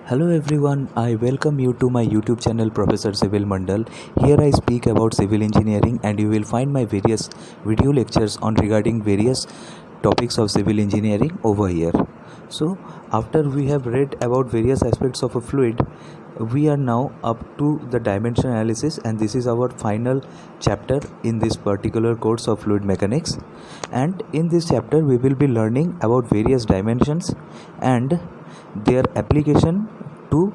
Hello everyone, I welcome you to my YouTube channel Professor Civil Mandal. Here I speak about civil engineering and you will find my various video lectures on regarding various topics of civil engineering over here. So after we have read about various aspects of a fluid, we are now up to the dimension analysis, and this is our final chapter in this particular course of fluid mechanics. And in this chapter we will be learning about various dimensions and their application to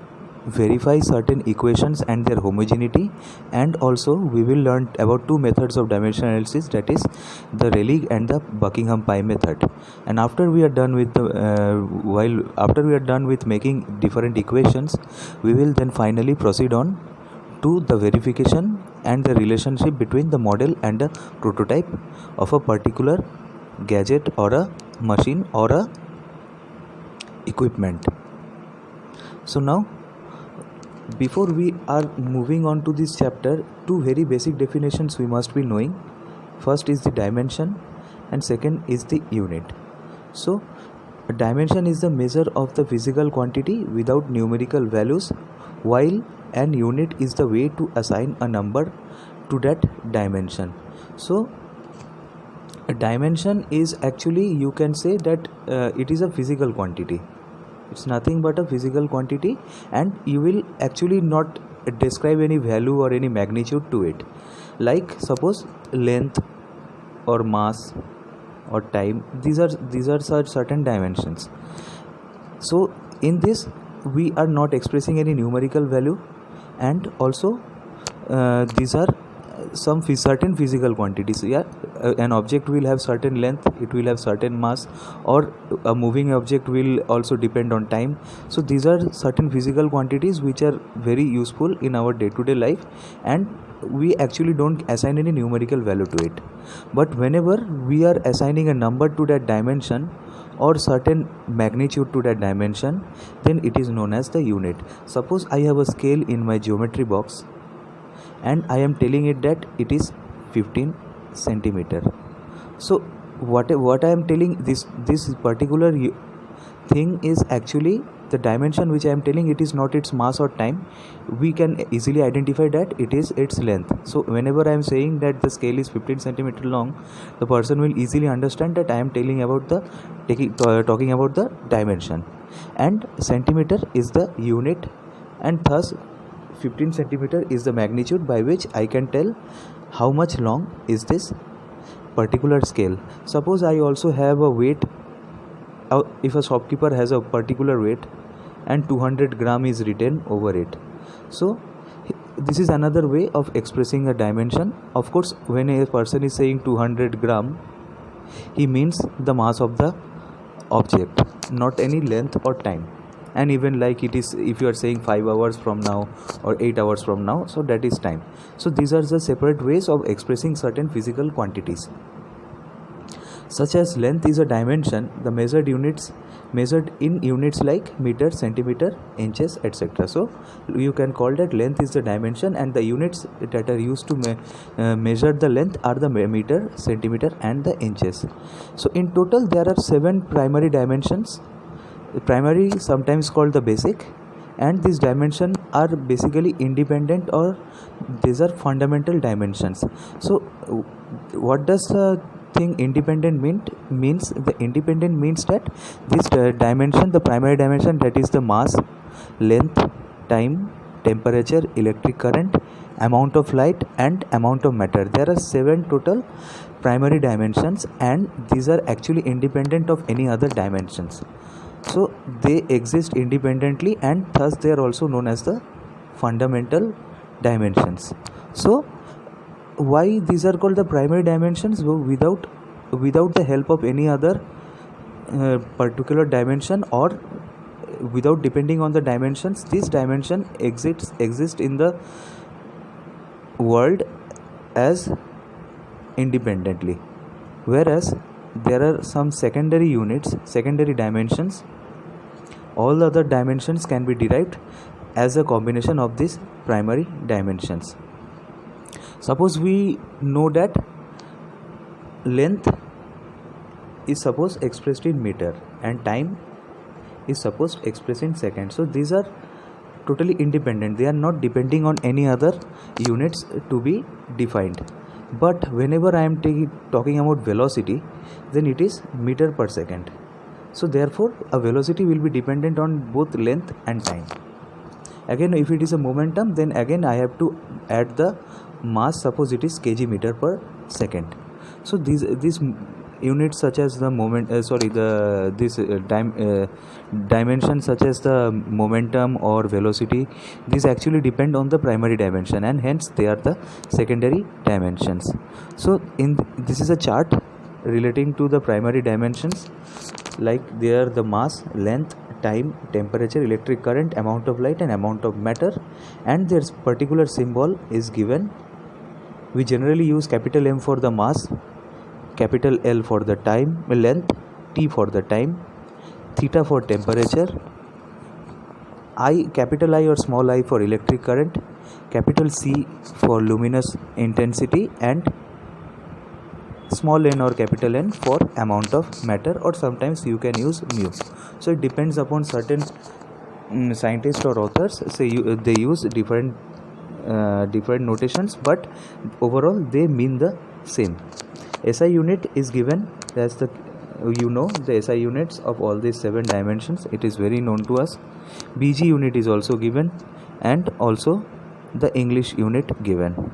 verify certain equations and their homogeneity, and also we will learn about two methods of dimension analysis, that is the Rayleigh and the Buckingham pi method. And after we are done with making different equations, we will then finally proceed on to the verification and the relationship between the model and the prototype of a particular gadget or a machine or a equipment. So now, before we are moving on to this chapter, two very basic definitions we must be knowing. First is the dimension and second is the unit. So a dimension is the measure of the physical quantity without numerical values, while an unit is the way to assign a number to that dimension. So a dimension is actually, you can say that it is a physical quantity. It's nothing but a physical quantity, and you will actually not describe any value or any magnitude to it. Like suppose length or mass or time, these are certain dimensions. So in this we are not expressing any numerical value, and also these are some certain physical quantities. An object will have certain length, it will have certain mass, or a moving object will also depend on time. So these are certain physical quantities which are very useful in our day-to-day life, and we actually don't assign any numerical value to it. But whenever we are assigning a number to that dimension or certain magnitude to that dimension, then it is known as the unit. Suppose I have a scale in my geometry box and I am telling it that it is 15 centimeter. So what I am telling, this particular thing is actually the dimension which I am telling. It is not its mass or time. We can easily identify that it is its length. So whenever I am saying that the scale is 15 centimeter long, the person will easily understand that I am talking about the dimension, and centimeter is the unit, and thus 15 centimeter is the magnitude by which I can tell how much long is this particular scale. Suppose I also have a weight. If a shopkeeper has a particular weight and 200 gram is written over it, so this is another way of expressing a dimension. Of course, when a person is saying 200 gram, he means the mass of the object, not any length or time. And even like it is, if you are saying 5 hours from now or 8 hours from now, so that is time. So these are the separate ways of expressing certain physical quantities. Such as length is a dimension, the measured in units like meter, centimeter, inches, etc. So you can call that length is the dimension, and the units that are used to measure the length are the meter, centimeter and the inches. So in total there are 7 primary dimensions. Primary, sometimes called the basic, and these dimensions are basically independent, or these are fundamental dimensions. So what does the thing independent means? The independent means that this dimension, the primary dimension, that is the mass, length, time, temperature, electric current, amount of light and amount of matter. There are 7 total primary dimensions, and these are actually independent of any other dimensions. So they exist independently, and thus they are also known as the fundamental dimensions. So why these are called the primary dimensions? Without the help of any other particular dimension, or without depending on the dimensions, this dimension exist in the world as independently, whereas there are some secondary dimensions. All the other dimensions can be derived as a combination of these primary dimensions. Suppose we know that length is suppose expressed in meter, and time is supposed expressed in seconds. So these are totally independent, they are not depending on any other units to be defined. But whenever I am talking about velocity, then it is meter per second. So therefore a velocity will be dependent on both length and time. Again, if it is a momentum, then again I have to add the mass, suppose it is kg meter per second. So these units such as the dimension such as the momentum or velocity, these actually depend on the primary dimension, and hence they are the secondary dimensions. So this is a chart relating to the primary dimensions, like there the mass, length, time, temperature, electric current, amount of light and amount of matter, and their particular symbol is given. We generally use capital M for the mass, capital L for the time, length, T for the time, theta for temperature, I, capital I or small I for electric current, capital C for luminous intensity, and small n or capital N for amount of matter, or sometimes you can use mu. So it depends upon certain scientists or authors, they use different notations, but overall they mean the same. SI unit is given as the SI units of all these 7 dimensions, it is very known to us. BG unit is also given, and also the English unit given.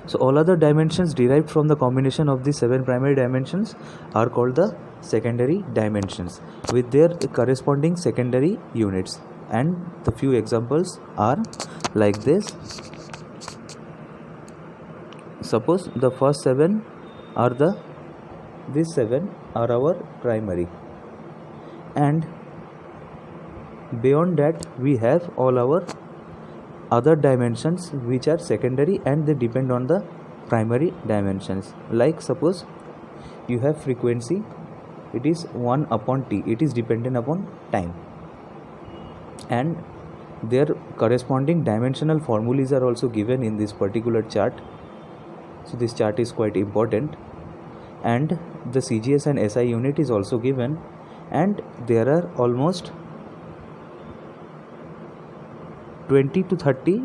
So all other dimensions derived from the combination of the 7 primary dimensions are called the secondary dimensions with their corresponding secondary units, and the few examples are like this. Suppose the first 7 are these 7 are our primary, and beyond that we have all our other dimensions which are secondary and they depend on the primary dimensions. Like suppose you have frequency, it is 1 upon t, it is dependent upon time, and their corresponding dimensional formulas are also given in this particular chart. So this chart is quite important, and the CGS and SI unit is also given, and there are almost 20 to 30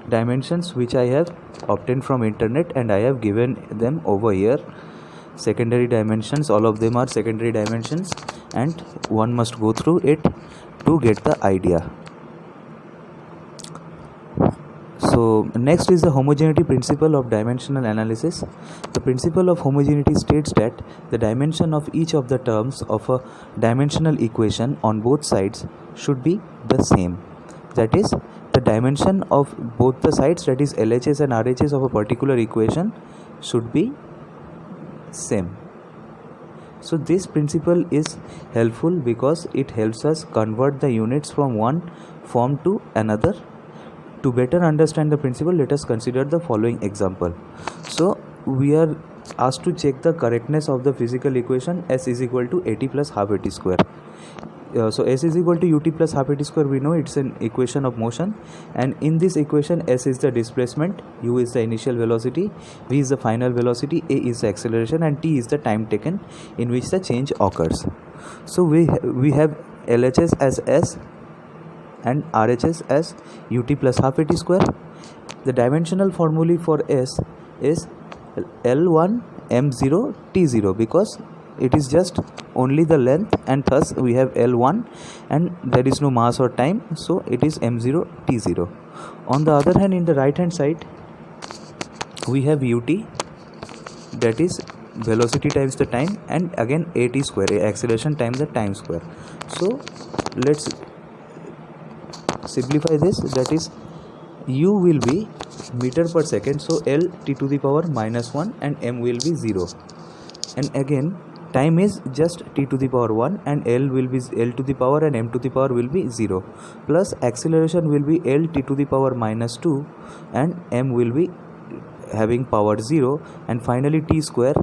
dimensions which I have obtained from internet, and I have given them over here. Secondary dimensions, all of them are secondary dimensions, and one must go through it to get the idea. So next is the homogeneity principle of dimensional analysis. The principle of homogeneity states that the dimension of each of the terms of a dimensional equation on both sides should be the same. That is, the dimension of both the sides, that is LHS and RHS of a particular equation, should be same. So this principle is helpful because it helps us convert the units from one form to another. To better understand the principle, let us consider the following example. So we are asked to check the correctness of the physical equation S is equal to AT plus half AT square. So S is equal to UT plus half AT square, we know it's an equation of motion, and in this equation S is the displacement, U is the initial velocity, V is the final velocity, A is the acceleration, and T is the time taken in which the change occurs. So we have LHS as S and RHS as UT plus half AT square. The dimensional formula for S is L1 M0 T0 because it is just only the length, and thus we have L1 and there is no mass or time, so it is M0 T0. On the other hand, in the right hand side we have UT, that is velocity times the time, and again AT square, acceleration times the time square. So let's simplify this, that is U will be meter per second, so L T to the power minus 1 and M will be 0, and again time is just T to the power 1 and L will be L to the power and M to the power will be 0, plus acceleration will be L T to the power minus 2 and M will be having power 0, and finally T square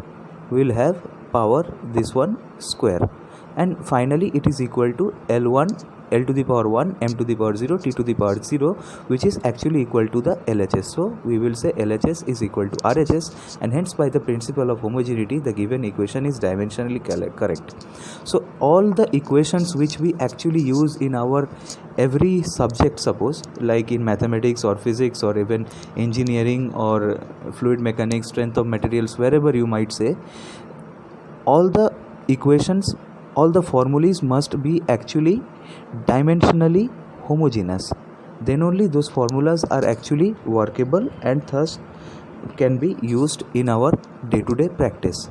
will have power this one square. and finally it is equal to L1 L to the power 1 m to the power 0 t to the power 0, which is actually equal to the LHS. So we will say LHS is equal to RHS, and hence by the principle of homogeneity the given equation is dimensionally correct. So all the equations which we actually use in our every subject, suppose like in mathematics or physics or even engineering or fluid mechanics, strength of materials, wherever you might say, all the equations, all the formulas must be actually dimensionally homogeneous. Then only those formulas are actually workable and thus can be used in our day-to-day practice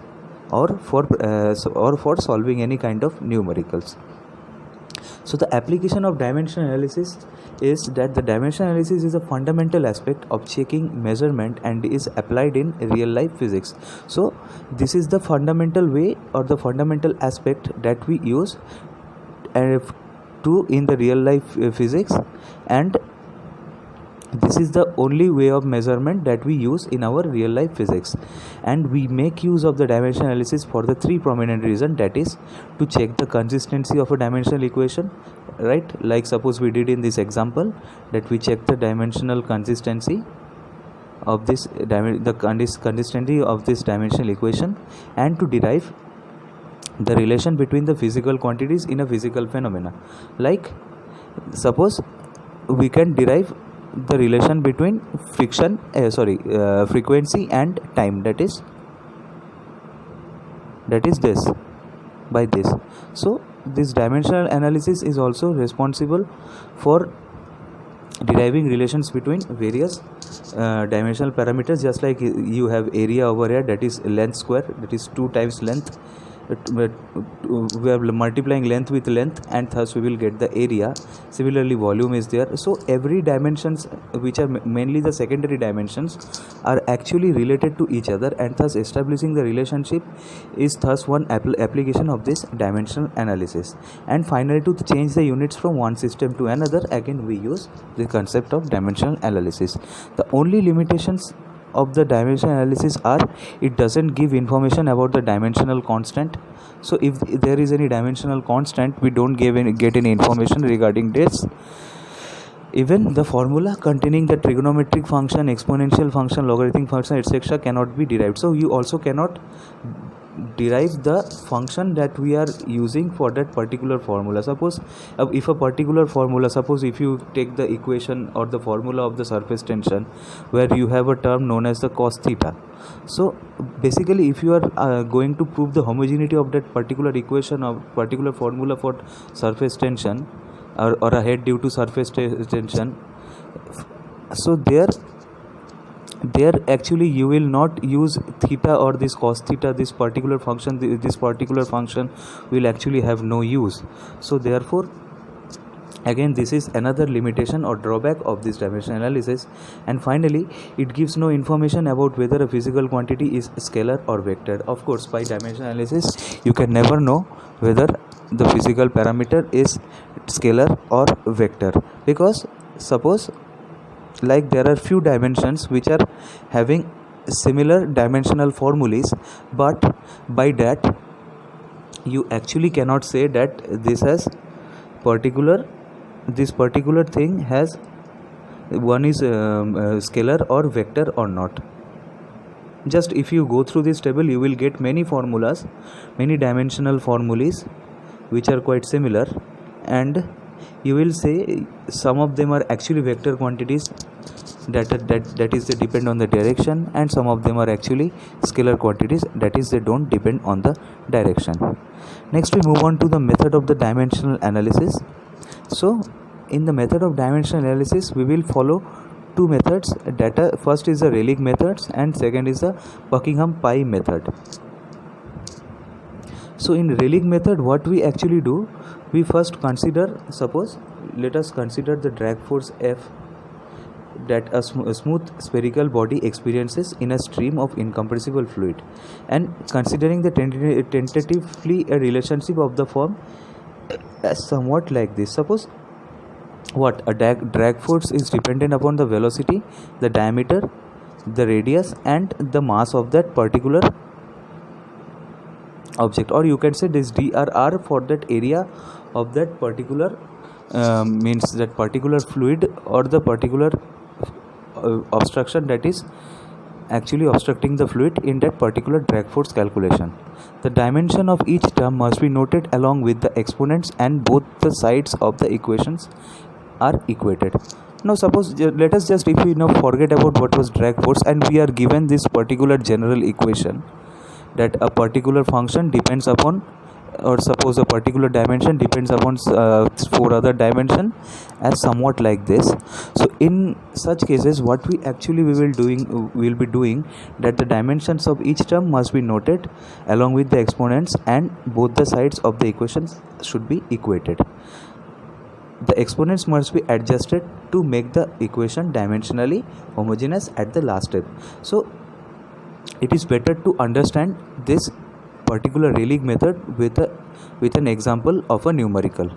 or for solving any kind of numericals. So the application of dimension analysis is that the dimension analysis is a fundamental aspect of checking measurement and is applied in real life physics. So this is the fundamental way or the fundamental aspect that we use in the real life physics, and this is the only way of measurement that we use in our real life physics. And we make use of the dimension analysis for the three prominent reasons, that is to check the consistency of a dimensional equation, right? Like suppose we did in this example that we check the dimensional consistency of this consistency of this dimensional equation, and to derive the relation between the physical quantities in a physical phenomena. Like suppose we can derive the relation between frequency and time, that is this by this. So this dimensional analysis is also responsible for deriving relations between various dimensional parameters, just like you have area over here, that is length square, that is 2 times length. We are multiplying length with length and thus we will get the area. Similarly volume is there. So every dimensions, which are mainly the secondary dimensions, are actually related to each other, and thus establishing the relationship is thus one application of this dimensional analysis. And finally, to change the units from one system to another, again we use the concept of dimensional analysis. The only limitations of the dimensional analysis are it doesn't give information about the dimensional constant. So if there is any dimensional constant, we don't get any information regarding this. Even the formula containing the trigonometric function, exponential function, logarithmic function, etc. cannot be derived. So you also cannot derive the function that we are using for that particular formula. Suppose if a particular formula, suppose if you take the equation or the formula of the surface tension, where you have a term known as the cos theta. So basically if you are going to prove the homogeneity of that particular equation or particular formula for surface tension or a head due to surface tension, so there actually you will not use theta or this cos theta. This particular function will actually have no use. So therefore again this is another limitation or drawback of this dimensional analysis. And finally, it gives no information about whether a physical quantity is scalar or vector. Of course, by dimensional analysis you can never know whether the physical parameter is scalar or vector, because suppose like there are few dimensions which are having similar dimensional formulas, but by that you actually cannot say that this particular thing has one is scalar or vector or not. Just if you go through this table, you will get many formulas, many dimensional formulas which are quite similar, and you will say some of them are actually vector quantities that is they depend on the direction, and some of them are actually scalar quantities, that is they don't depend on the direction. Next we move on to the method of the dimensional analysis. So in the method of dimensional analysis we will follow two methods. First is the Rayleigh methods and second is the Buckingham-Pai method. So in Rayleigh method, what we actually do, we first consider, suppose let us consider the drag force F that a smooth spherical body experiences in a stream of incompressible fluid, and considering the tentatively a relationship of the form as somewhat like this. Suppose what a drag force is dependent upon the velocity, the diameter, the radius and the mass of that particular object, or you can say this drr for that area of that particular means that particular fluid or the particular obstruction that is actually obstructing the fluid in that particular drag force calculation. The dimension of each term must be noted along with the exponents, and both the sides of the equations are equated. Now suppose let us just, if we now forget about what was drag force and we are given this particular general equation that a particular function depends upon, or suppose a particular dimension depends upon four other dimension as somewhat like this. So in such cases what we actually will be doing that the dimensions of each term must be noted along with the exponents, and both the sides of the equations should be equated. The exponents must be adjusted to make the equation dimensionally homogeneous at the last step. So it is better to understand this particular Rayleigh method with an example of a numerical.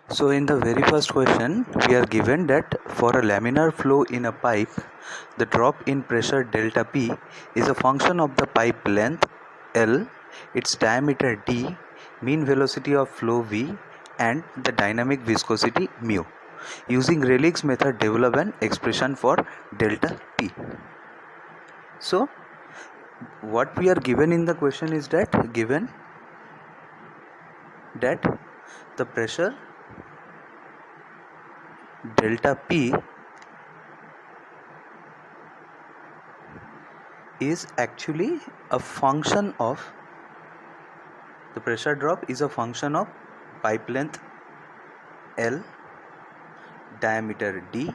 So in the very first question we are given that for a laminar flow in a pipe, the drop in pressure delta P is a function of the pipe length L, its diameter D, mean velocity of flow V, and the dynamic viscosity mu. Using Rayleigh's method, develop an expression for delta P. So what we are given in the question is that the pressure delta P is actually a function of, the pressure drop is a function of pipe length L, diameter D,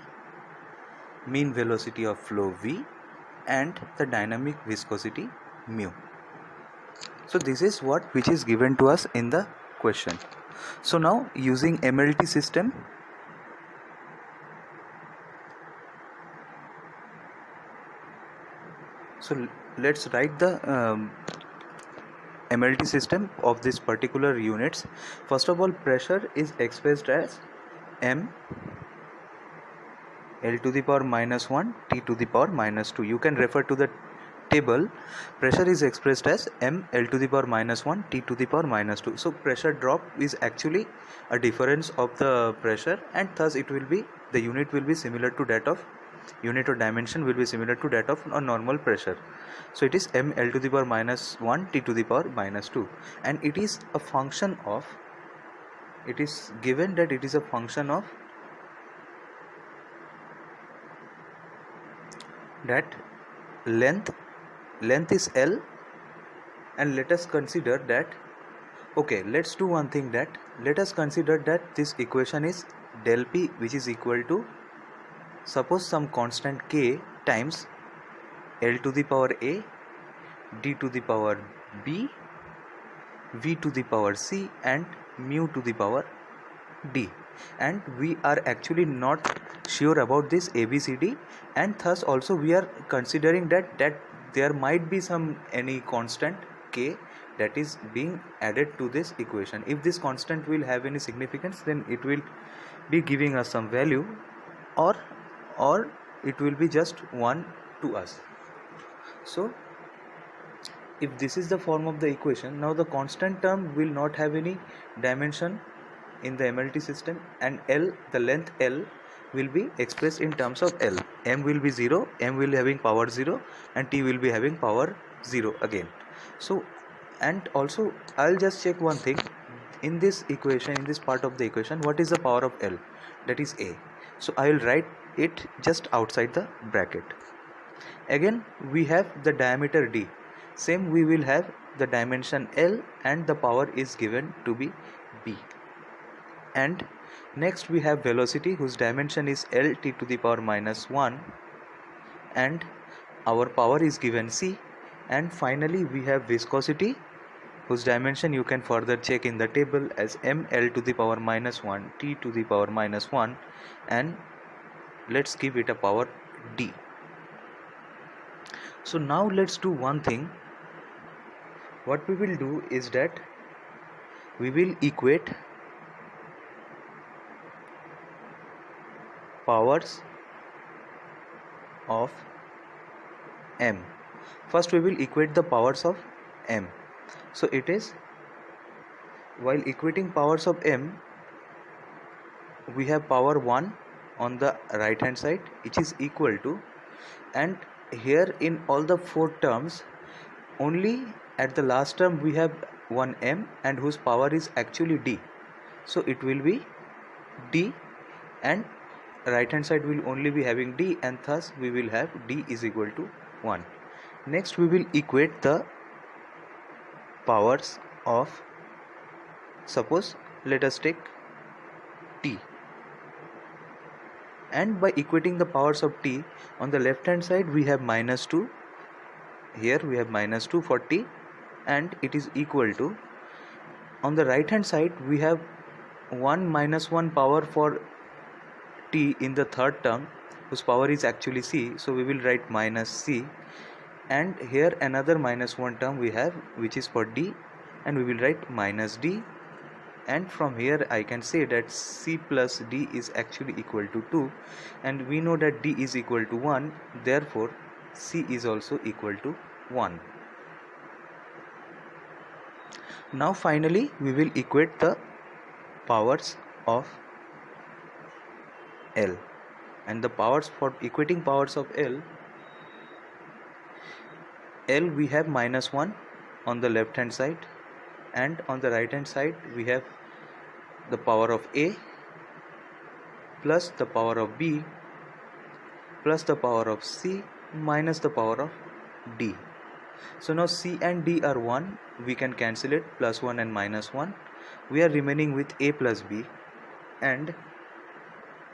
mean velocity of flow V, and the dynamic viscosity mu. So this is which is given to us in the question. So now using MLT system, so let's write the MLT system of this particular units. First of all, pressure is expressed as M L to the power minus 1 T to the power minus 2. You can refer to the table. Pressure is expressed as M L to the power minus 1 T to the power minus 2. So pressure drop is actually a difference of the pressure, and thus it will be, the unit will be similar to that of, unit or dimension will be similar to that of a normal pressure. So it is M L to the power minus 1 T to the power minus 2, and it is a function of, it is given that it is a function of that length is L, and let us consider that, okay, let's do one thing, that let us consider that this equation is del P, which is equal to, suppose some constant K times L to the power A, D to the power B, V to the power C, and mu to the power D. And we are actually not sure about this ABCD, and thus also we are considering that there might be some any constant K that is being added to this equation. If this constant will have any significance, then it will be giving us some value, or it will be just 1 to us. So if this is the form of the equation, now the constant term will not have any dimension in the MLT system, and L, the length L, will be expressed in terms of L. M will be 0, M will be having power 0, and T will be having power 0 again. So, and also I'll just check one thing in this equation, in this part of the equation, what is the power of L? That is A. So I will write it just outside the bracket. Again we have the diameter D, same we will have the dimension L, and the power is given to be B. And next we have velocity, whose dimension is L T to the power minus 1, and our power is given C. And finally we have viscosity, whose dimension you can further check in the table as M L to the power minus 1 T to the power minus 1, and let's give it a power D. So now let's do one thing. What we will do is that we will equate powers of M. First we will equate the powers of M. So it is, while equating powers of m, we have power 1 on the right hand side, which is equal to, and here in all the 4 terms, only at the last term we have one m and whose power is actually d. So it will be d, and right hand side will only be having d, and thus we will have d is equal to 1. Next we will equate the powers of, suppose let us take t, and by equating the powers of t, on the left hand side we have minus 2, here we have minus 2 for t, and it is equal to, on the right hand side we have 1 minus 1 power for t in the third term whose power is actually c, so we will write minus c, and here another minus 1 term we have which is for d, and we will write minus d, and from here I can say that c plus d is actually equal to 2, and we know that d is equal to 1, therefore c is also equal to 1. Now finally we will equate the powers of L, and the powers for equating powers of L we have minus 1 on the left hand side, and on the right hand side we have the power of A plus the power of B plus the power of C minus the power of D. So now C and D are 1, we can cancel it, plus 1 and minus 1, we are remaining with A plus B, and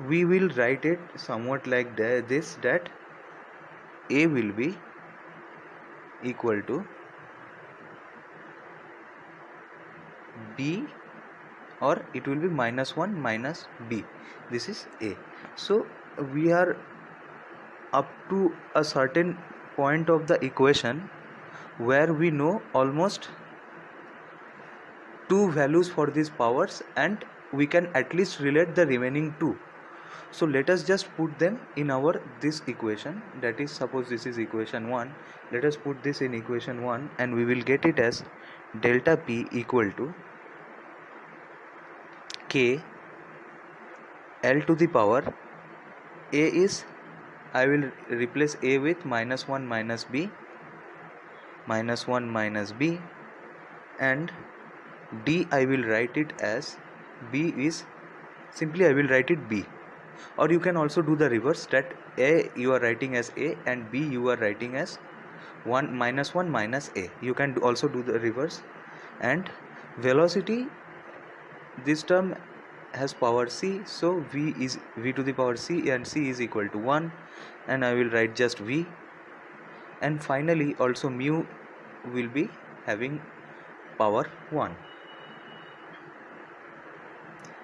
we will write it somewhat like this, that A will be equal to B, or it will be minus 1 minus B, this is A. So we are up to a certain point of the equation where we know almost 2 values for these powers, and we can at least relate the remaining 2. So let us just put them in our this equation, that is, suppose this is equation 1, let us put this in equation 1, and we will get it as delta P equal to K L to the power A is, I will replace A with minus 1 minus B, minus 1 minus B, and D I will write it as, B is, simply I will write it B, or you can also do the reverse, that A you are writing as A and B you are writing as 1 minus 1 minus A, you can also do the reverse. And velocity, this term has power C, so V is V to the power C, and C is equal to 1, and I will write just V. And finally also mu will be having power 1.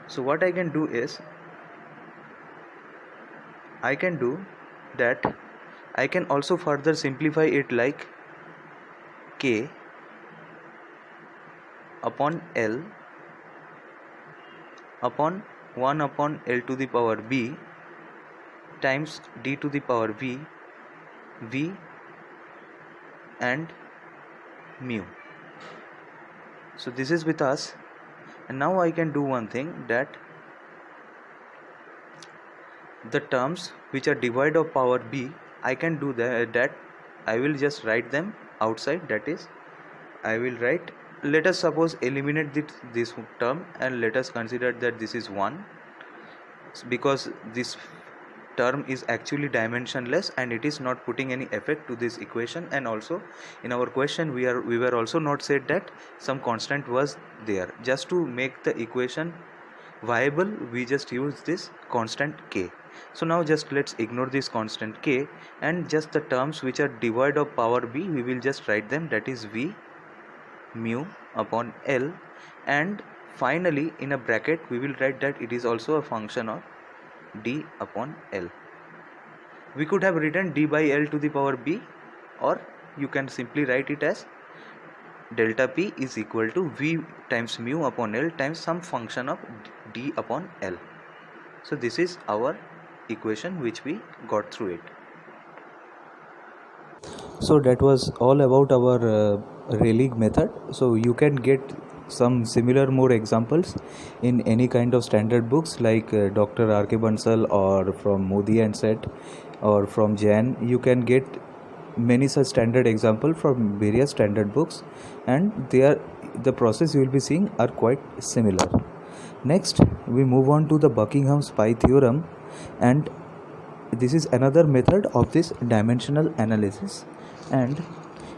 So what I can do is, I can do that, I can also further simplify it like K upon L upon 1 upon L to the power B times D to the power V, V and mu. So this is with us, and now I can do one thing, that the terms which are devoid of power B, I can do that I will just write them outside, that is, I will write, let us suppose eliminate this term, and let us consider that this is 1, because this term is actually dimensionless and it is not putting any effect to this equation. And also in our question we were also not said that some constant was there. Just to make the equation viable, we just use this constant K. So now just let's ignore this constant K, and just the terms which are devoid of power B, we will just write them, that is V mu upon L, and finally in a bracket we will write that it is also a function of D upon L. We could have written D by L to the power B, or you can simply write it as delta P is equal to V times mu upon L times some function of D upon L. So this is our equation which we got through it. So that was all about our Rayleigh method. So you can get some similar more examples in any kind of standard books like Dr. R.K. Bansal or from Modi and Set or from Jain. You can get many such standard example from various standard books, and the process you will be seeing are quite similar. Next, we move on to the Buckingham's pi theorem, and this is another method of this dimensional analysis. And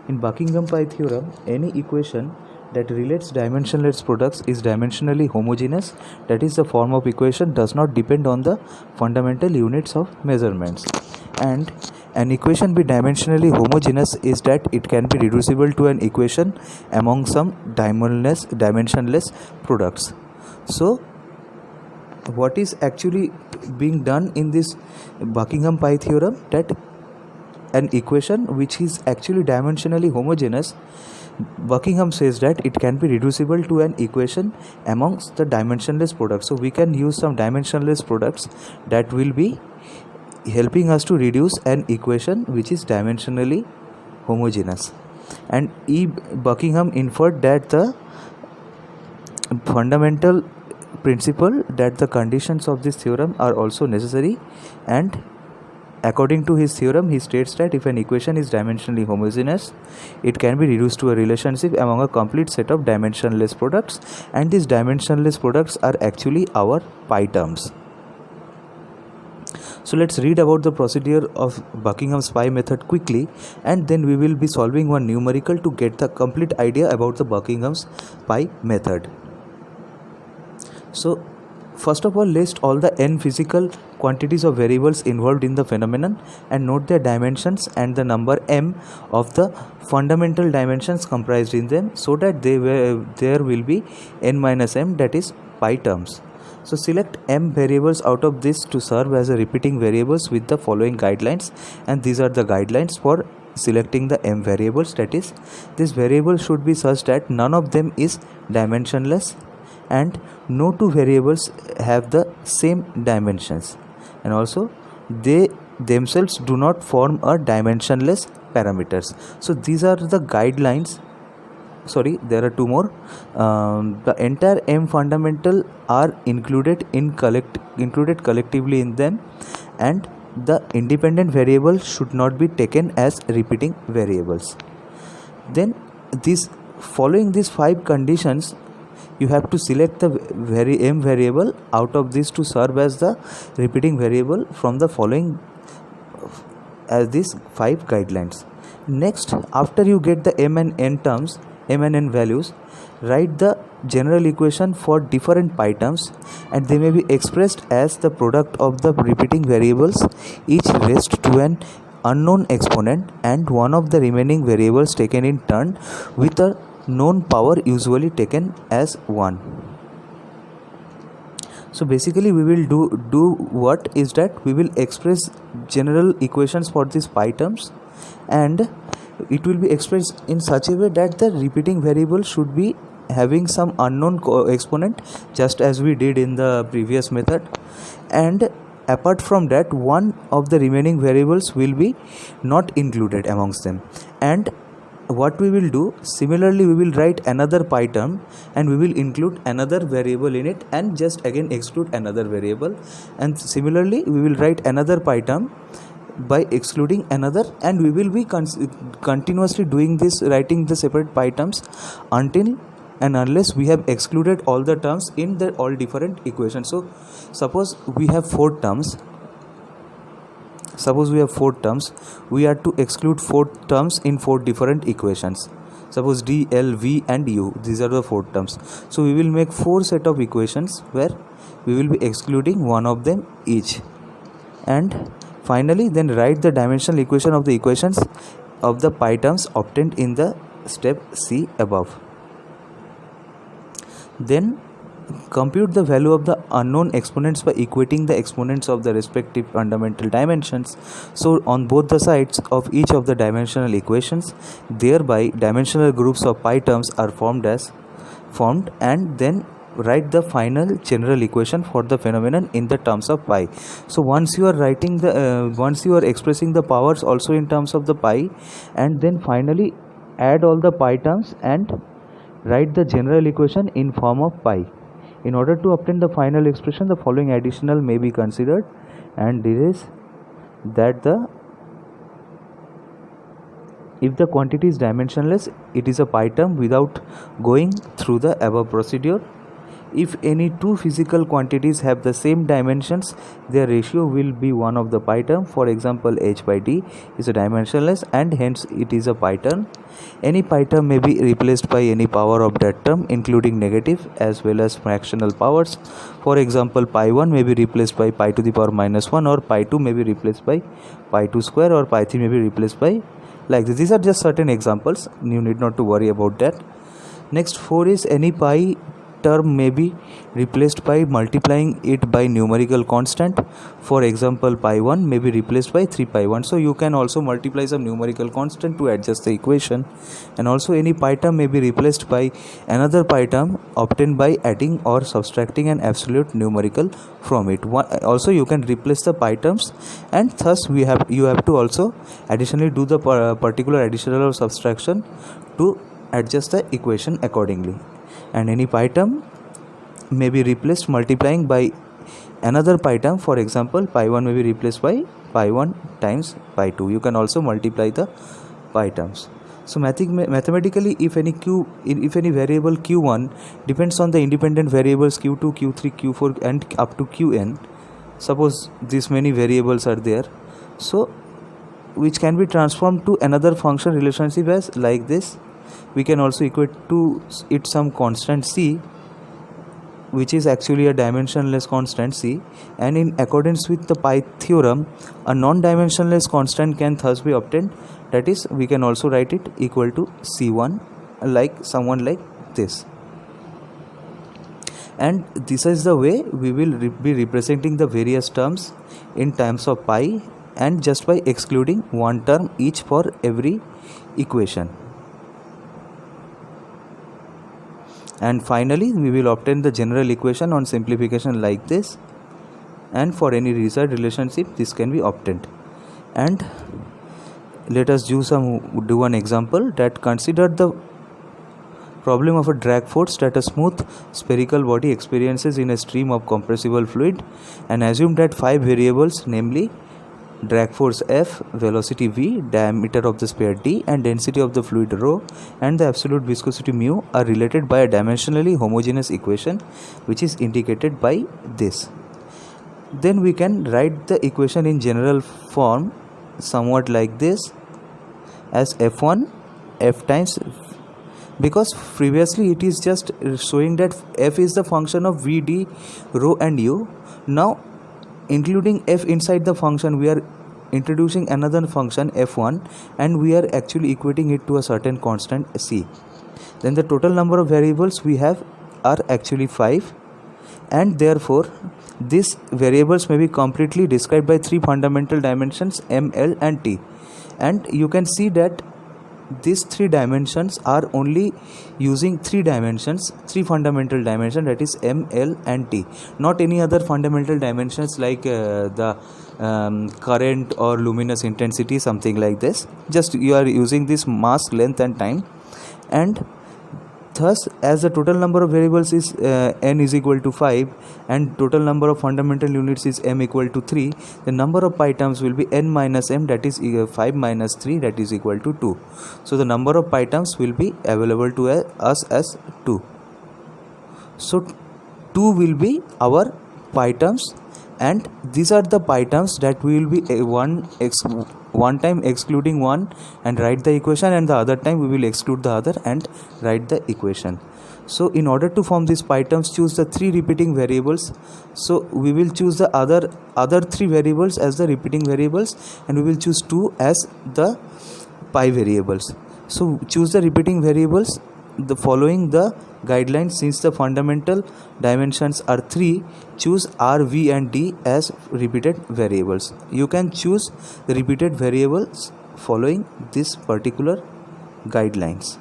in Buckingham pi theorem, any equation that relates dimensionless products is dimensionally homogeneous. That is, the form of equation does not depend on the fundamental units of measurements. And an equation be dimensionally homogeneous is that it can be reducible to an equation among some dimensionless products. So what is actually being done in this Buckingham pi theorem, that an equation which is actually dimensionally homogeneous, Buckingham says that it can be reducible to an equation amongst the dimensionless products. So we can use some dimensionless products that will be helping us to reduce an equation which is dimensionally homogeneous. And Buckingham inferred that the fundamental principle that the conditions of this theorem are also necessary, and according to his theorem, he states that if an equation is dimensionally homogeneous, it can be reduced to a relationship among a complete set of dimensionless products, and these dimensionless products are actually our pi terms. So let's read about the procedure of Buckingham's pi method quickly, and then we will be solving one numerical to get the complete idea about the Buckingham's pi method. So first of all, list all the n physical quantities of variables involved in the phenomenon and note their dimensions and the number m of the fundamental dimensions comprised in them, so that there will be n minus m, that is pi terms. So select m variables out of this to serve as a repeating variables with the following guidelines, and these are the guidelines for selecting the m variables. That is, this variable should be such that none of them is dimensionless and no two variables have the same dimensions, and also they themselves do not form a dimensionless parameters. So these are the guidelines. Sorry, there are two more. The entire m fundamental are included collectively in them, and the independent variable should not be taken as repeating variables. Then following these 5 conditions, you have to select the m variable out of this to serve as the repeating variable from the following as these 5 guidelines. Next, after you get the m and n values, write the general equation for different pi terms, and they may be expressed as the product of the repeating variables, each raised to an unknown exponent, and one of the remaining variables taken in turn with a known power usually taken as 1. So basically we will do what is that we will express general equations for these pi terms, and it will be expressed in such a way that the repeating variable should be having some unknown exponent, just as we did in the previous method, and apart from that, one of the remaining variables will be not included amongst them. And what we will do, similarly we will write another pi term and we will include another variable in it and just again exclude another variable, and similarly we will write another pi term by excluding another, and we will be continuously doing this, writing the separate pi terms until and unless we have excluded all the terms in the all different equations. So suppose we have 4 terms, we are to exclude 4 terms in 4 different equations. Suppose D, L, V and U, these are the 4 terms. So we will make 4 set of equations where we will be excluding one of them each, and finally then write the dimensional equation of the equations of the pi terms obtained in the step C above. Then compute the value of the unknown exponents by equating the exponents of the respective fundamental dimensions. So on both the sides of each of the dimensional equations, thereby dimensional groups of pi terms are formed, and then write the final general equation for the phenomenon in the terms of pi. So once you are expressing the powers also in terms of the pi, and then finally add all the pi terms and write the general equation in form of pi. In order to obtain the final expression, the following additional may be considered, and this is that if the quantity is dimensionless, it is a pi term without going through the above procedure. If any two physical quantities have the same dimensions, their ratio will be one of the pi term. For example, h by d is a dimensionless and hence it is a pi term. Any pi term may be replaced by any power of that term, including negative as well as fractional powers. For example, pi 1 may be replaced by pi to the power minus 1, or pi 2 may be replaced by pi 2 square, or pi 3 may be replaced by like this. These are just certain examples, you need not to worry about that. Next, 4 is any pi term may be replaced by multiplying it by numerical constant. For example, pi 1 may be replaced by 3 pi 1. So you can also multiply some numerical constant to adjust the equation. And also any pi term may be replaced by another pi term obtained by adding or subtracting an absolute numerical from it. Also you can replace the pi terms, and thus you have to also additionally do the particular addition or subtraction to adjust the equation accordingly. And any pi term may be replaced multiplying by another pi term. For example, pi 1 may be replaced by pi 1 times pi 2. You can also multiply the pi terms. So mathematically, if any variable q1 depends on the independent variables q2, q3, q4 and up to qn, suppose these many variables are there, so which can be transformed to another function relationship as like this. We can also equate to it some constant c, which is actually a dimensionless constant c, and in accordance with the pi theorem, a non-dimensionless constant can thus be obtained. That is, we can also write it equal to c1, like someone like this. And this is the way we will be representing the various terms in terms of pi, and just by excluding one term each for every equation. And finally, we will obtain the general equation on simplification like this, and for any result relationship this can be obtained. And let us do one example. That consider the problem of a drag force that a smooth spherical body experiences in a stream of compressible fluid, and assume that 5 variables, namely drag force F, velocity V, diameter of the sphere d, and density of the fluid ρ, and the absolute viscosity mu are related by a dimensionally homogeneous equation which is indicated by this. Then we can write the equation in general form somewhat like this as F1 F times, because previously it is just showing that F is the function of V, d, ρ and u. Now including F inside the function, we are introducing another function F1, and we are actually equating it to a certain constant c. Then the total number of variables we have are actually 5, and therefore these variables may be completely described by 3 fundamental dimensions m, l and t. And you can see that these 3 dimensions are only using 3 fundamental dimensions, that is m, l and t, not any other fundamental dimensions like the current or luminous intensity, something like this. Just you are using this mass, length and time. And thus, as the total number of variables is n is equal to 5 and total number of fundamental units is m equal to 3, the number of pi terms will be n minus m, that is 5 minus 3, that is equal to 2. So the number of pi terms will be available to us as 2. So 2 will be our pi terms, and these are the pi terms that we will be one time excluding one and write the equation, and the other time we will exclude the other and write the equation. So in order to form these pi terms, choose the 3 repeating variables. So we will choose the other 3 variables as the repeating variables, and we will choose 2 as the pi variables. So choose the repeating variables following the guidelines. Since the fundamental dimensions are 3, choose R, V and D as repeated variables. You can choose the repeated variables following this particular guidelines.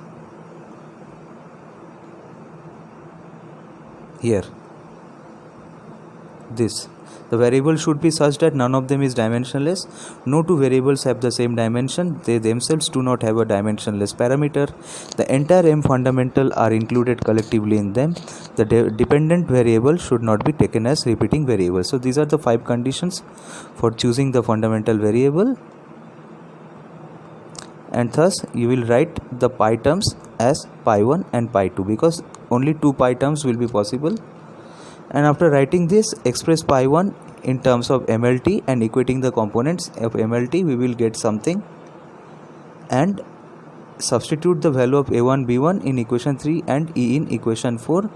Here, this. The variable should be such that none of them is dimensionless. No two variables have the same dimension. They themselves do not have a dimensionless parameter. The entire M fundamental are included collectively in them. The dependent variable should not be taken as repeating variable. So these are the 5 conditions for choosing the fundamental variable. And thus you will write the pi terms as pi 1 and pi 2 because only 2 pi terms will be possible. And after writing this, express pi 1 in terms of MLT and equating the components of MLT, we will get something, and substitute the value of A1 B1 in equation 3 and E in equation 4.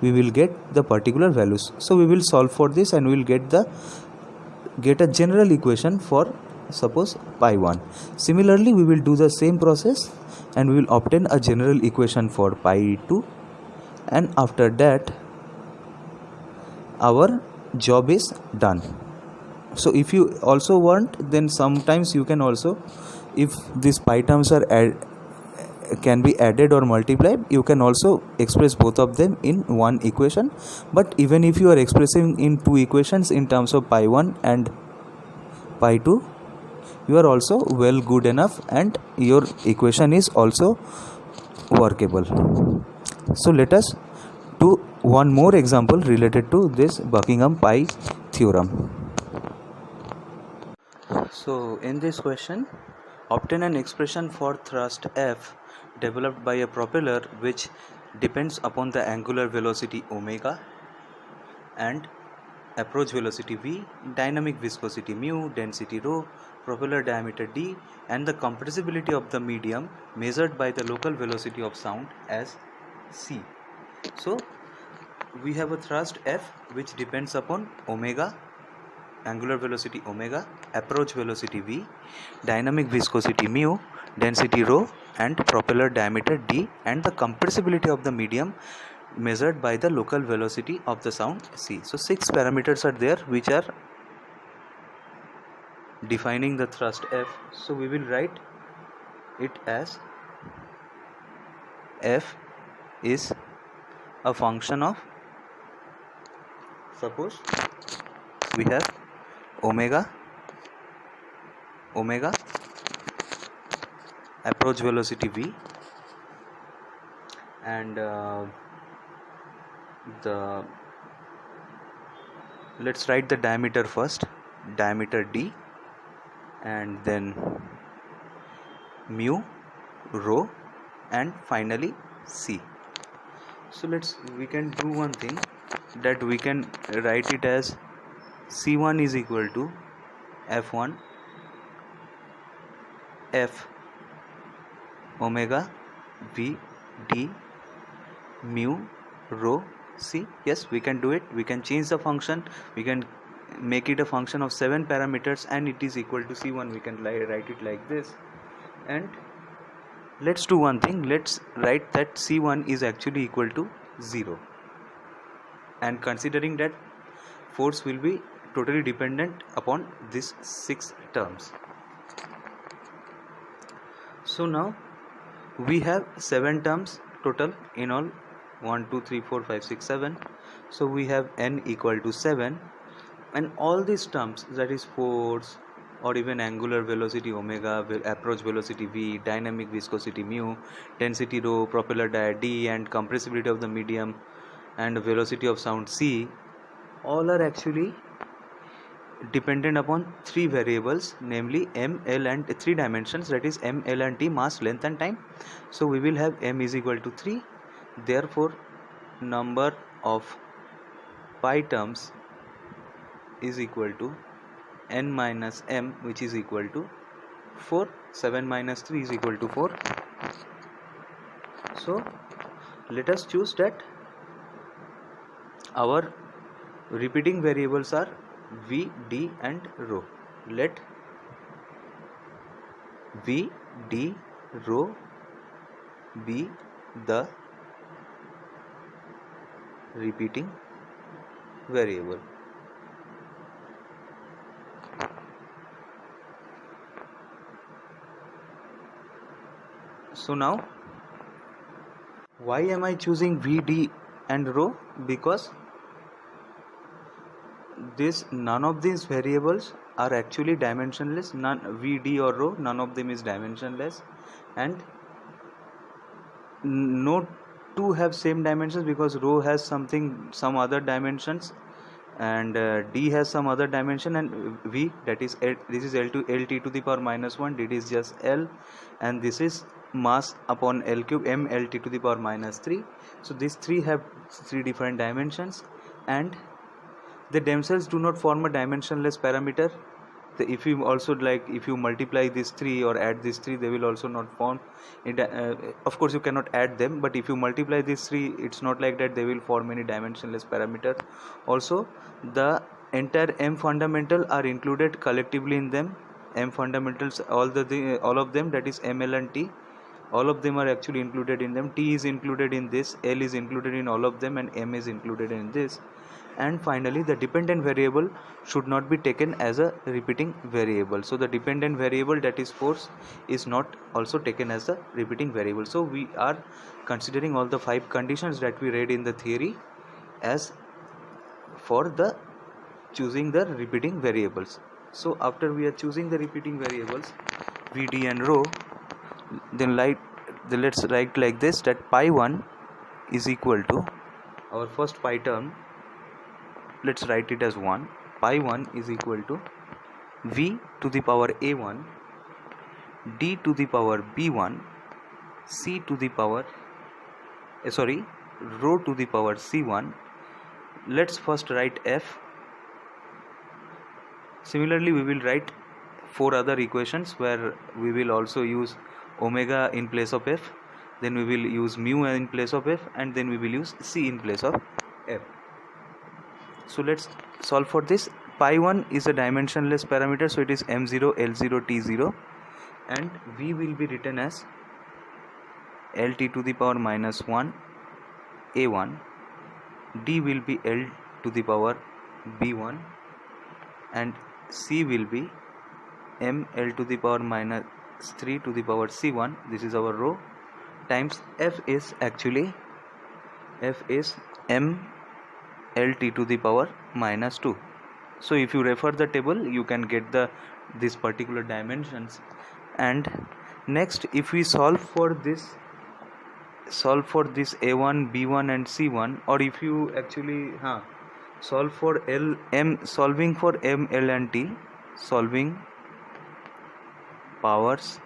We will get the particular values. So we will solve for this and we will get a general equation for suppose pi 1. Similarly, we will do the same process and we will obtain a general equation for pi 2, and after that our job is done. So if you also want, then sometimes you can also, if these pi terms are can be added or multiplied, you can also express both of them in one equation. But even if you are expressing in 2 equations in terms of pi 1 and pi 2, you are also well good enough and your equation is also workable. So let us do one more example related to this Buckingham pi theorem. So in this question, obtain an expression for thrust F developed by a propeller which depends upon the angular velocity omega and approach velocity v, dynamic viscosity mu, density rho, propeller diameter d, and the compressibility of the medium measured by the local velocity of sound as c. So we have a thrust F which depends upon omega, angular velocity omega, approach velocity v, dynamic viscosity mu, density rho, and propeller diameter d, and the compressibility of the medium measured by the local velocity of the sound c. So 6 parameters are there which are defining the thrust F. So we will write it as F is a function of, suppose we have omega, approach velocity v, and let's write the diameter first, diameter d, and then mu, rho, and finally c. So we can do one thing, that we can write it as C1 is equal to F1 F omega v d mu rho c. Yes, we can do it. We can change the function. We can make it a function of 7 parameters and it is equal to C1. We can write it like this. And let's do one thing. Let's write that C1 is actually equal to 0. And considering that force will be totally dependent upon these 6 terms. So now we have 7 terms total in all, 1 2 3 4 5 6 7. So we have n equal to 7, and all these terms, that is force or even angular velocity omega, approach velocity v, dynamic viscosity mu, density rho, propeller dia d, and compressibility of the medium and velocity of sound c, all are actually dependent upon 3 variables, namely m, l, and 3 dimensions, that is m, l, and t, mass, length, and time. So we will have m is equal to 3. Therefore number of pi terms is equal to n minus m, which is equal to 4. 7 minus 3 is equal to 4. So let us choose that our repeating variables are v, d, and rho. Let v, d, rho be the repeating variable. So now, why am I choosing v, d, and rho? Because this none of these variables are actually dimensionless. None, v, d or rho, none of them is dimensionless, and no two have same dimensions because rho has some other dimensions, and d has some other dimension, and v, that is L, this is L to lt to the power minus 1, d is just L, and this is mass upon L cube m lt to the power minus 3. So these three have three different dimensions, and they themselves do not form a dimensionless parameter. If you also if you multiply these three or add these three, they will also not form it. Of course you cannot add them, but if you multiply these three, it's not like that they will form any dimensionless parameter. Also, the entire m fundamental are included collectively in them. M fundamentals, all of them, that is m, l and t, all of them are actually included in them. T is included in this, L is included in all of them, and M is included in this. And finally, the dependent variable should not be taken as a repeating variable. So the dependent variable, that is force, is not also taken as a repeating variable. So we are considering all the 5 conditions that we read in the theory as for the choosing the repeating variables. So after we are choosing the repeating variables v, d and rho, then let's write like this, that pi 1 is equal to our first pi term. Let's write it as 1. Pi 1 is equal to v to the power a1, d to the power b1, c to the power rho to the power c1. Let's first write f. Similarly, we will write 4 other equations where we will also use omega in place of f, then we will use mu in place of f, and then we will use c in place of f. So let's solve for this. Pi 1 is a dimensionless parameter, so it is m0, l0, t0, and v will be written as lt to the power minus 1 a1, d will be l to the power b1, and c will be m l to the power minus 3 to the power c1, this is our rho, times f is m lt to the power minus 2. So if you refer the table, you can get this particular dimensions. And next, if we solve for this a1, b1 and c1, or if you actually solve for solving for m, l and t, solving powers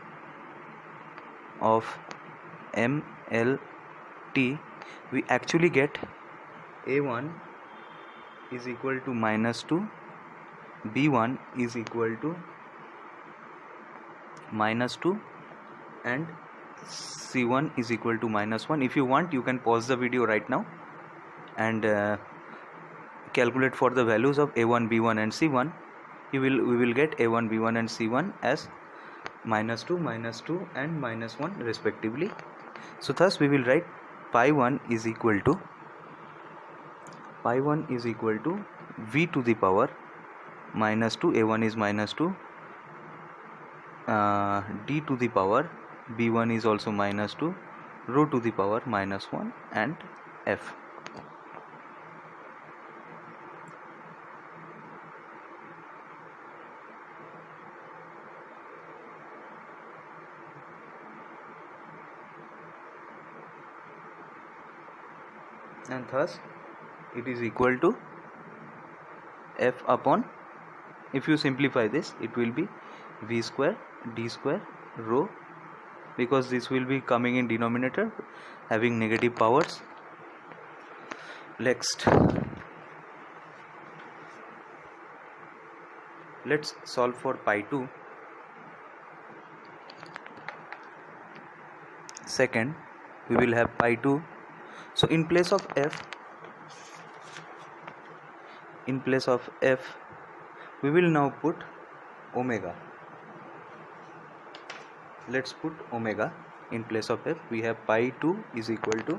of m, l, t, we actually get a1 is equal to minus 2, b1 is equal to minus 2, and c1 is equal to minus 1. If you want, you can pause the video right now and calculate for the values of a1, b1 and c1. We will get a1, b1 and c1 as minus 2, and minus 1 respectively. So thus we will write pi 1 is equal to v to the power minus 2, a1 is minus 2, d to the power b1 is also minus 2, rho to the power minus 1, and f. And thus it is equal to f upon, if you simplify this, it will be v square d square rho, because this will be coming in denominator having negative powers. Next, let's solve for pi 2. Second, we will have pi 2. So in place of f, we will now put omega. Let's put omega in place of f. We have pi 2 is equal to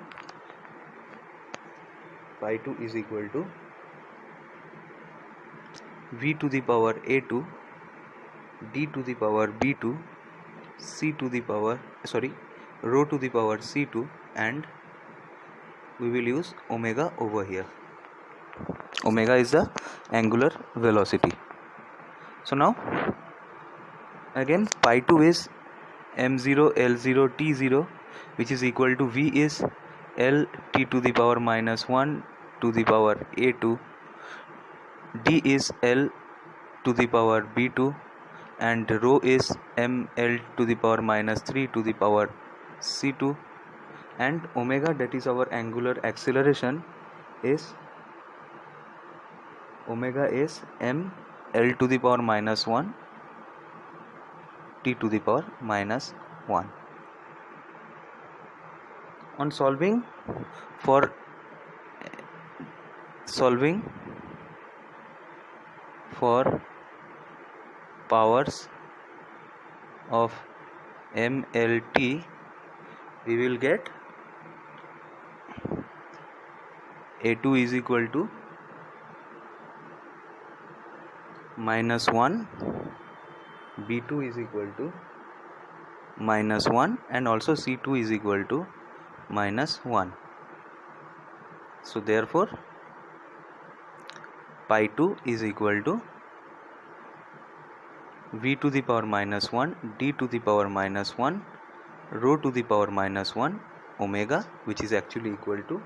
v to the power a2, d to the power b2, rho to the power c2, and we will use omega over here. Omega is the angular velocity. So now again pi 2 is m0 l0 t0, which is equal to v is l t to the power minus 1 to the power a2, d is l to the power b2, and rho is ml to the power minus 3 to the power c2, and omega, that is our angular acceleration, is omega is m l to the power minus 1 t to the power minus 1. On solving for powers of mlt, we will get a2 is equal to minus 1, b2 is equal to minus 1, and also c2 is equal to minus 1. So therefore pi 2 is equal to v to the power minus 1 d to the power minus 1 rho to the power minus 1 omega, which is actually equal to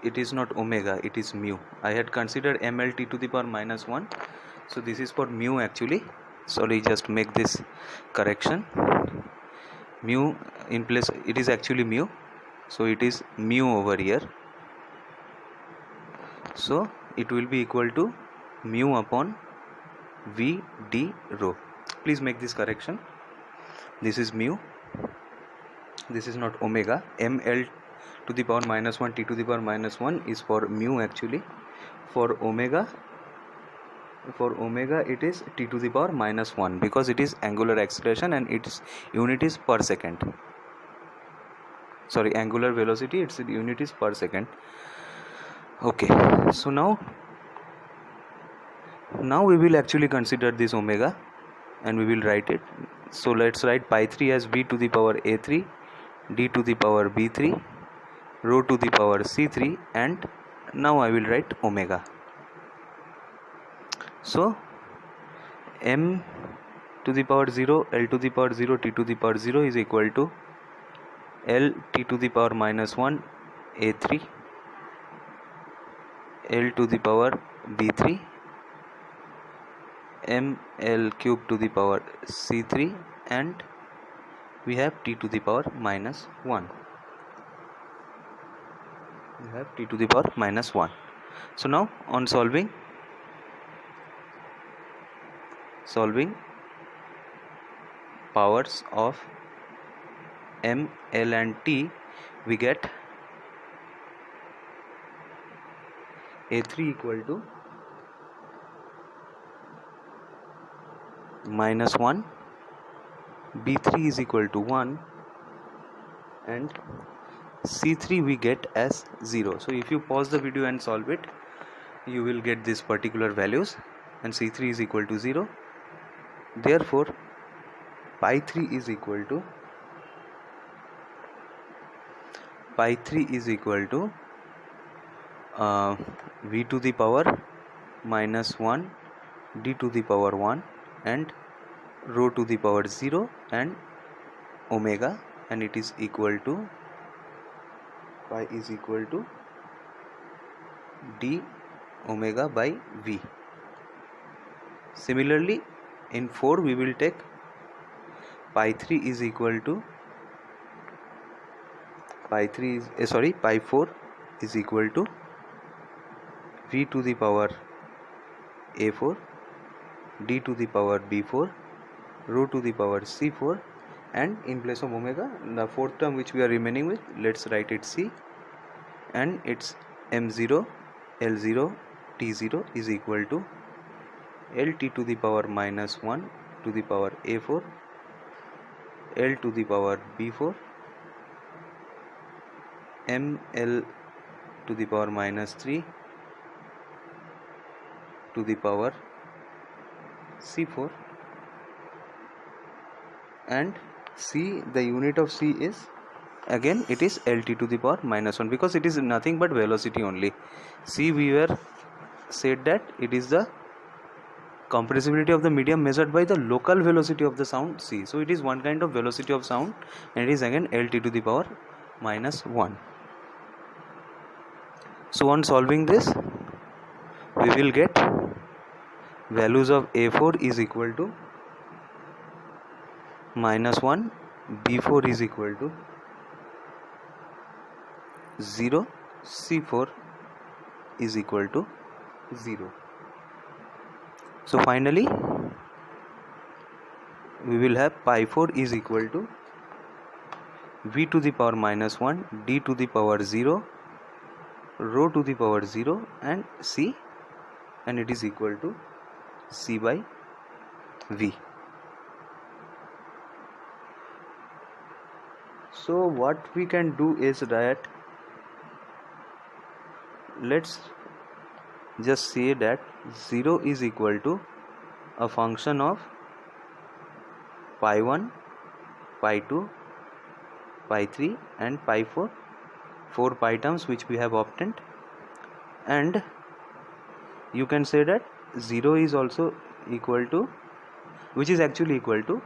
it is not omega, it is mu. I had considered mlt to the power minus 1, so this is for mu actually. Just make this correction. Mu in place, it is actually mu, so it is mu over here. So it will be equal to mu upon v d rho. Please make this correction. This is mu, this is not omega. ml to the power minus 1 t to the power minus 1 is for mu actually. For omega it is t to the power minus 1, because it is angular acceleration and its unit is per second. Angular velocity, its unit is per second. Okay, so now we will actually consider this omega and we will write it. So let's write pi 3 as v to the power a3, d to the power b3, rho to the power c3, and now I will write omega. So m to the power 0, l to the power 0, t to the power 0 is equal to l t to the power minus 1 a3, l to the power b3, m l cube to the power c3, and we have t to the power minus 1. We have t to the power minus 1. So now on solving powers of m, l and t, we get a3 equal to minus 1, b3 is equal to 1, and c3 we get as 0. So if you pause the video and solve it, you will get these particular values, and c3 is equal to 0. Therefore pi 3 is equal to v to the power minus 1, d to the power 1, and rho to the power 0, and omega, and it is equal to pi is equal to d omega by v. Similarly in 4 we will take pi 4 is equal to v to the power a4, d to the power b4, rho to the power c4, and in place of omega, the fourth term which we are remaining with, let's write it c, and it's m0 l0 t0 is equal to lt to the power minus 1 to the power a4, l to the power b4, ml to the power minus 3 to the power c4, and C, the unit of C is, again it is LT to the power minus 1, because it is nothing but velocity only. C, we were said that it is the compressibility of the medium measured by the local velocity of the sound C. So it is one kind of velocity of sound, and it is again LT to the power minus 1. So on solving this, we will get values of A4 is equal to minus 1, B4 is equal to 0, C4 is equal to 0. So finally we will have pi 4 is equal to V to the power minus 1, D to the power 0, rho to the power 0, and C, and it is equal to C by V. So what we can do is that, let's just say that 0 is equal to a function of pi 1, pi 2, pi 3 and pi 4, 4 pi terms which we have obtained, and you can say that 0 is also equal to, which is actually equal to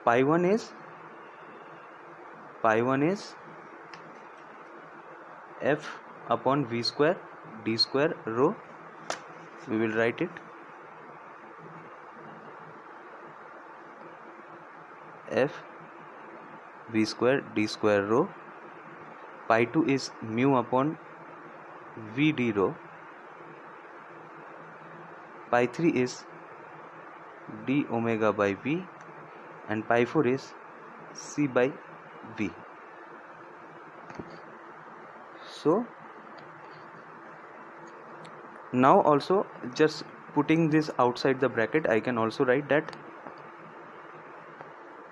pi 1 is f upon v square d square rho. We will write it f v square d square rho. Pi 2 is mu upon v d rho. Pi 3 is d omega by v, and pi 4 is c by v. So now also, just putting this outside the bracket, I can also write that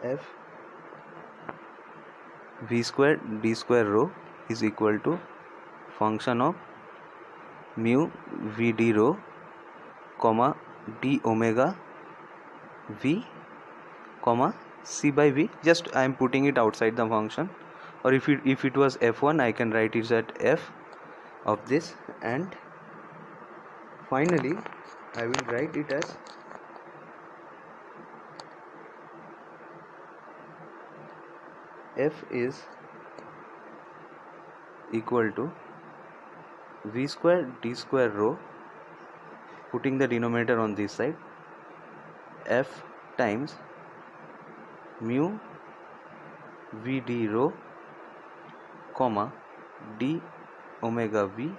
f v square d square rho is equal to function of mu v d rho comma d omega v comma c by v. Just I am putting it outside the function, or if it was f1, I can write it at f of this, and finally I will write it as f is equal to v square d square rho, putting the denominator on this side, f times mu v d rho comma d omega v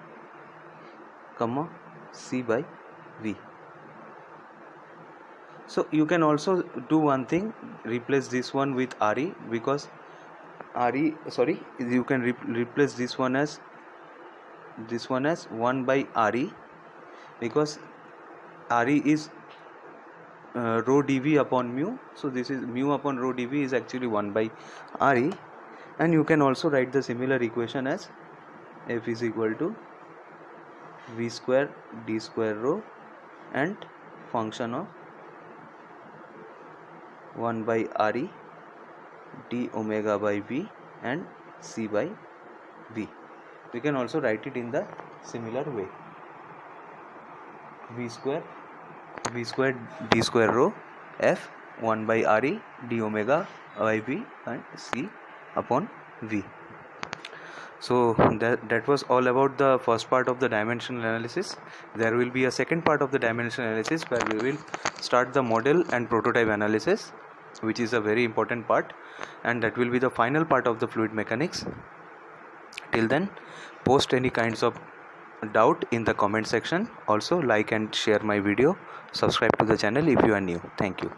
comma c by v. So you can also do one thing, replace this one with RE, because you can replace this one as 1 by RE, because RE is rho dV upon mu. So this is mu upon rho dV is actually 1 by RE, and you can also write the similar equation as f is equal to v square d square rho and function of 1 by RE d omega by v and c by v. We can also write it in the similar way, v square d square rho f 1 by RE d omega by v and c upon v. So that was all about the first part of the dimensional analysis. There will be a second part of the dimensional analysis where we will start the model and prototype analysis, which is a very important part, and that will be the final part of the fluid mechanics. Till then, post any kinds of doubt in the comment section. Also like and share my video. Subscribe to the channel if you are new. Thank you.